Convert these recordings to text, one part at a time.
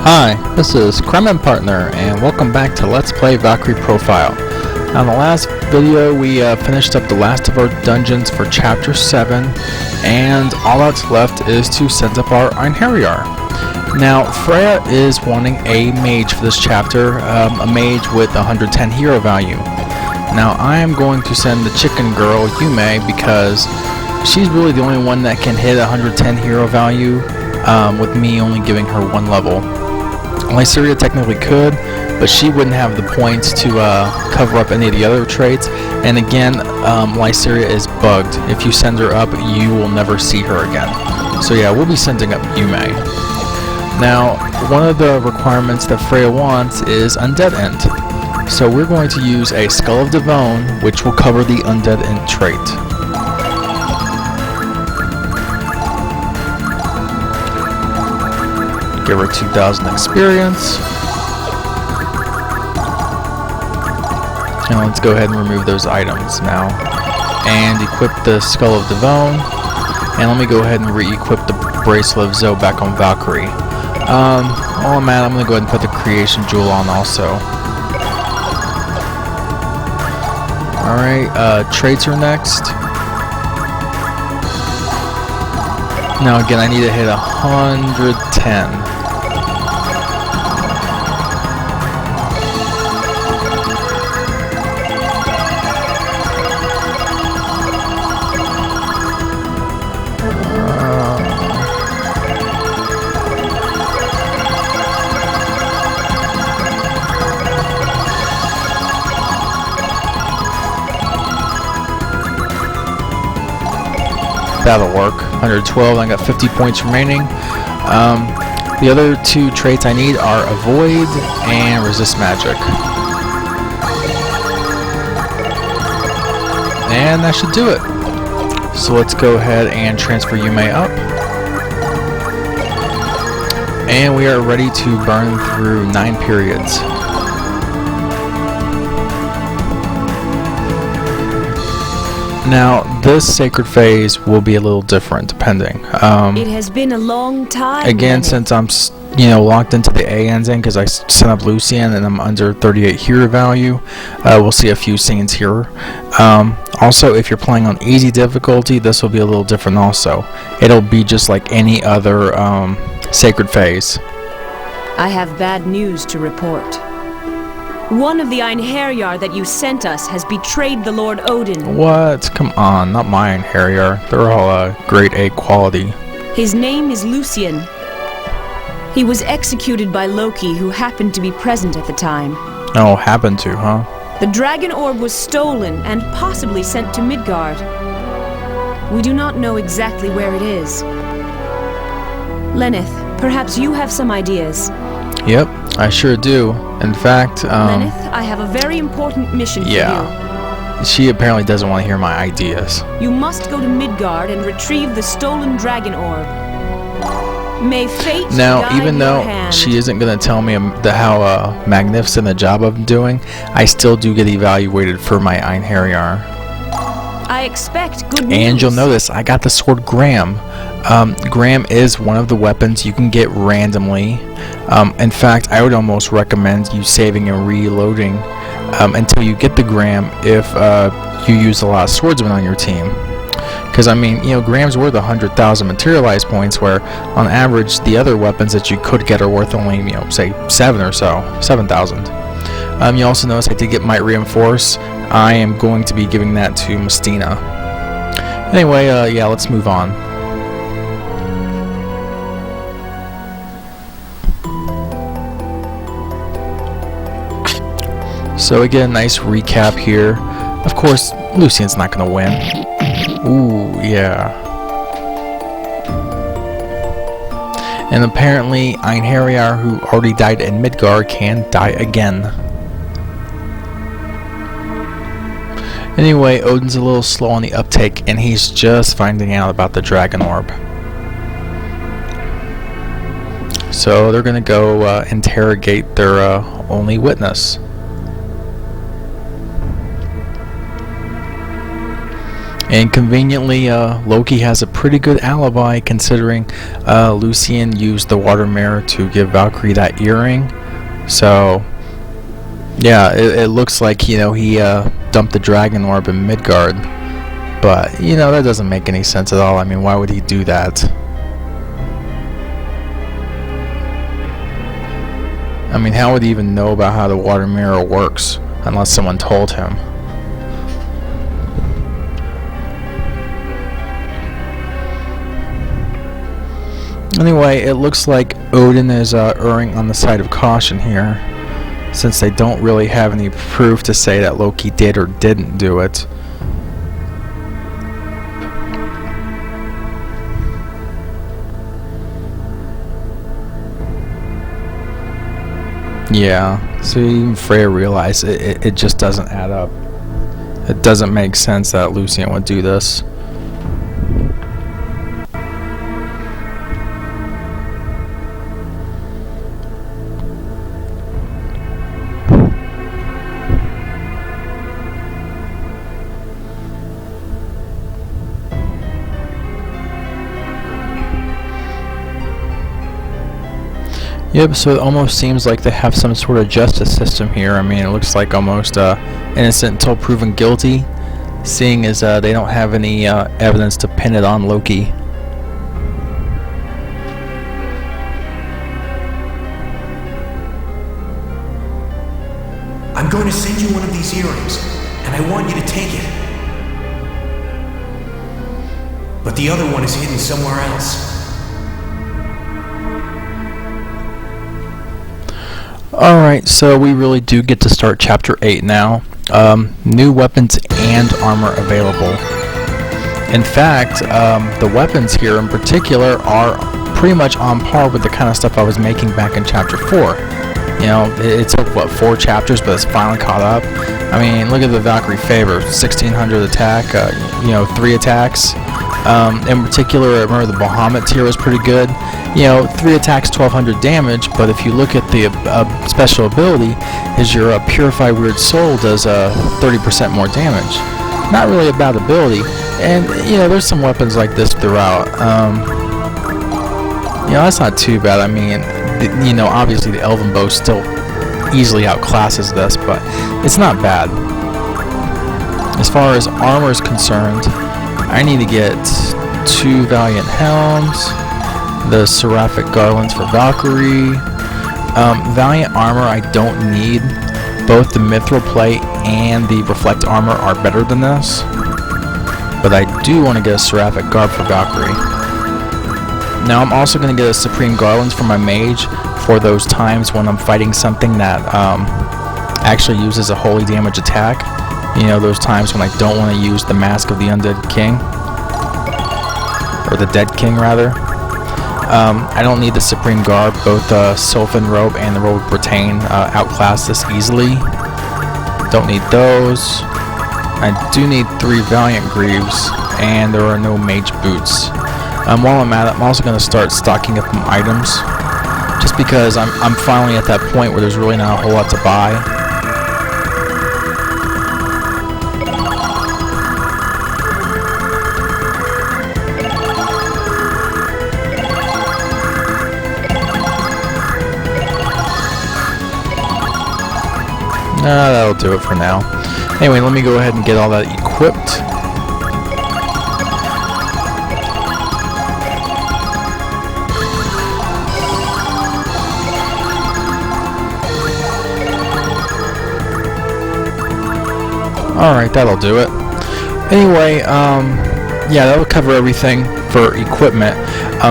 Hi, this is Kremen Partner, and welcome back to Let's Play Valkyrie Profile. Now, in the last video, we finished up the last of our dungeons for Chapter 7, and all that's left is to send up our Einherjar. Now, Freya is wanting a mage for this chapter, a mage with 110 hero value. Now, I am going to send the chicken girl, Yume, because she's really the only one that can hit 110 hero value, with me only giving her one level. Lyciria technically could, but she wouldn't have the points to cover up any of the other traits. And again, Lyciria is bugged. If you send her up, you will never see her again. So yeah, we'll be sending up Yume. Now, one of the requirements that Freya wants is Undead Int. So we're going to use a Skull of Devon, which will cover the Undead Int trait. Give her 2,000 experience. And let's go ahead and remove those items now. And equip the Skull of Devon. And let me go ahead and re-equip the Bracelet of Zoe back on Valkyrie. Oh man, I'm going to go ahead and put the Creation Jewel on also. Alright, traits are next. Now again, I need to hit 110. That'll work. 112, I got 50 points remaining. The other two traits I need are Avoid and Resist Magic. And that should do it. So let's go ahead and transfer Yume up. And we are ready to burn through 9 periods. Now, this sacred phase will be a little different, depending. It has been a long time. Again, since I'm, locked into the A ending because I sent up Lucian and I'm under 38 hero value, we'll see a few scenes here. Also, if you're playing on easy difficulty, this will be a little different also. It'll be just like any other sacred phase. I have bad news to report. One of the Einherjar that you sent us has betrayed the Lord Odin. What? Come on, not my Einherjar. They're all grade A quality. His name is Lucian. He was executed by Loki, who happened to be present at the time. Oh, happened to, huh? The dragon orb was stolen and possibly sent to Midgard. We do not know exactly where it is. Lenneth, perhaps you have some ideas. Yep, I sure do. In fact, Lenneth, I have a very important mission for you. She apparently doesn't want to hear my ideas. You must go to Midgard and retrieve the stolen dragon orb. May fate now, guide even your though hand. she isn't going to tell me how magnificent a job I'm doing, I still do get evaluated for my Einherjar. I expect good news. And you'll notice I got the sword Graham. Graham is one of the weapons you can get randomly. In fact, I would almost recommend you saving and reloading until you get the Graham if you use a lot of swordsmen on your team. Because, I mean, Graham's worth 100,000 materialized points, where on average the other weapons that you could get are worth only, say 7 or so, 7,000. You also notice I did get Might Reinforce. I am going to be giving that to Mestina. Anyway, yeah, let's move on. So again, nice recap here. Of course, Lucian's not going to win. Ooh, yeah. And apparently, Einherjar, who already died in Midgard, can die again. Anyway, Odin's a little slow on the uptake, and he's just finding out about the dragon orb. So they're going to go interrogate their only witness. And conveniently, Loki has a pretty good alibi considering Lucian used the water mirror to give Valkyrie that earring. So, yeah, it looks like, he dumped the dragon orb in Midgard. But, that doesn't make any sense at all. I mean, why would he do that? I mean, how would he even know about how the water mirror works unless someone told him? Anyway, it looks like Odin is erring on the side of caution here, since they don't really have any proof to say that Loki did or didn't do it. Yeah, so even Freya realized it just doesn't add up. It doesn't make sense that Lucian would do this. Yep, so it almost seems like they have some sort of justice system here. I mean, it looks like almost innocent until proven guilty, seeing as they don't have any evidence to pin it on Loki. I'm going to send you one of these earrings, and I want you to take it. But the other one is hidden somewhere else. Alright, so we really do get to start Chapter 8 now. New weapons and armor available. In fact, the weapons here in particular are pretty much on par with the kind of stuff I was making back in Chapter 4. It took, 4 chapters, but it's finally caught up. I mean, look at the Valkyrie favor, 1600 attack, 3 attacks. In particular, I remember the Bahamut tier was pretty good. 3 attacks, 1200 damage, but if you look at the special ability, is your Purify Weird Soul does 30% more damage. Not really a bad ability, and there's some weapons like this throughout. That's not too bad. I mean, obviously the Elven Bow still easily outclasses this, but it's not bad. As far as armor is concerned, I need to get 2 Valiant Helms, the Seraphic Garlands for Valkyrie. Valiant armor I don't need. Both the Mithril Plate and the Reflect armor are better than this. But I do want to get a Seraphic Garb for Valkyrie. Now I'm also going to get a Supreme Garlands for my mage for those times when I'm fighting something that actually uses a holy damage attack. Those times when I don't want to use the Mask of the Undead King. Or the Dead King, rather. I don't need the Supreme Garb. Both the Sylvan Robe and the Robe of Britain outclass this easily. Don't need those. I do need 3 Valiant Greaves, and there are no Mage Boots. While I'm at it, I'm also going to start stocking up on items. Just because I'm finally at that point where there's really not a whole lot to buy. That'll do it for now. Anyway, let me go ahead and get all that equipped. Alright, that'll do it. Anyway, yeah, that'll cover everything for equipment.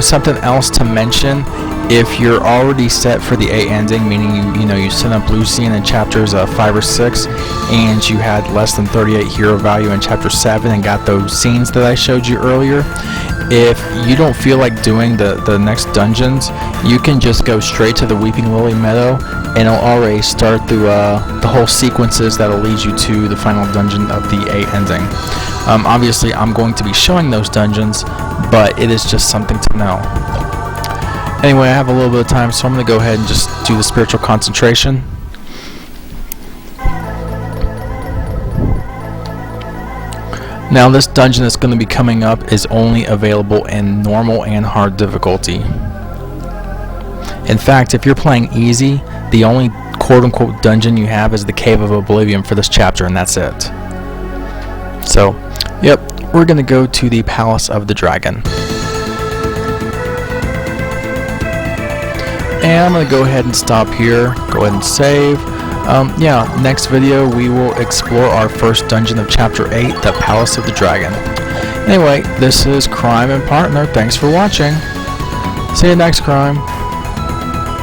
Something else to mention, if you're already set for the A ending, meaning you sent up Lucian in chapters 5 or 6, and you had less than 38 hero value in chapter 7 and got those scenes that I showed you earlier, if you don't feel like doing the next dungeons, you can just go straight to the Weeping Lily Meadow, and it'll already start through the whole sequences that'll lead you to the final dungeon of the A ending. Obviously, I'm going to be showing those dungeons, but it is just something to know. Anyway, I have a little bit of time, so I'm going to go ahead and just do the spiritual concentration. Now this dungeon that's going to be coming up is only available in normal and hard difficulty. In fact, if you're playing easy, the only quote-unquote dungeon you have is the Cave of Oblivion for this chapter, and that's it. So, yep, we're going to go to the Palace of the Dragon. And I'm going to go ahead and stop here, go ahead and save. Yeah, next video we will explore our first dungeon of Chapter 8, the Palace of the Dragon. Anyway, this is Crime and Partner. Thanks for watching. See you next, Crime.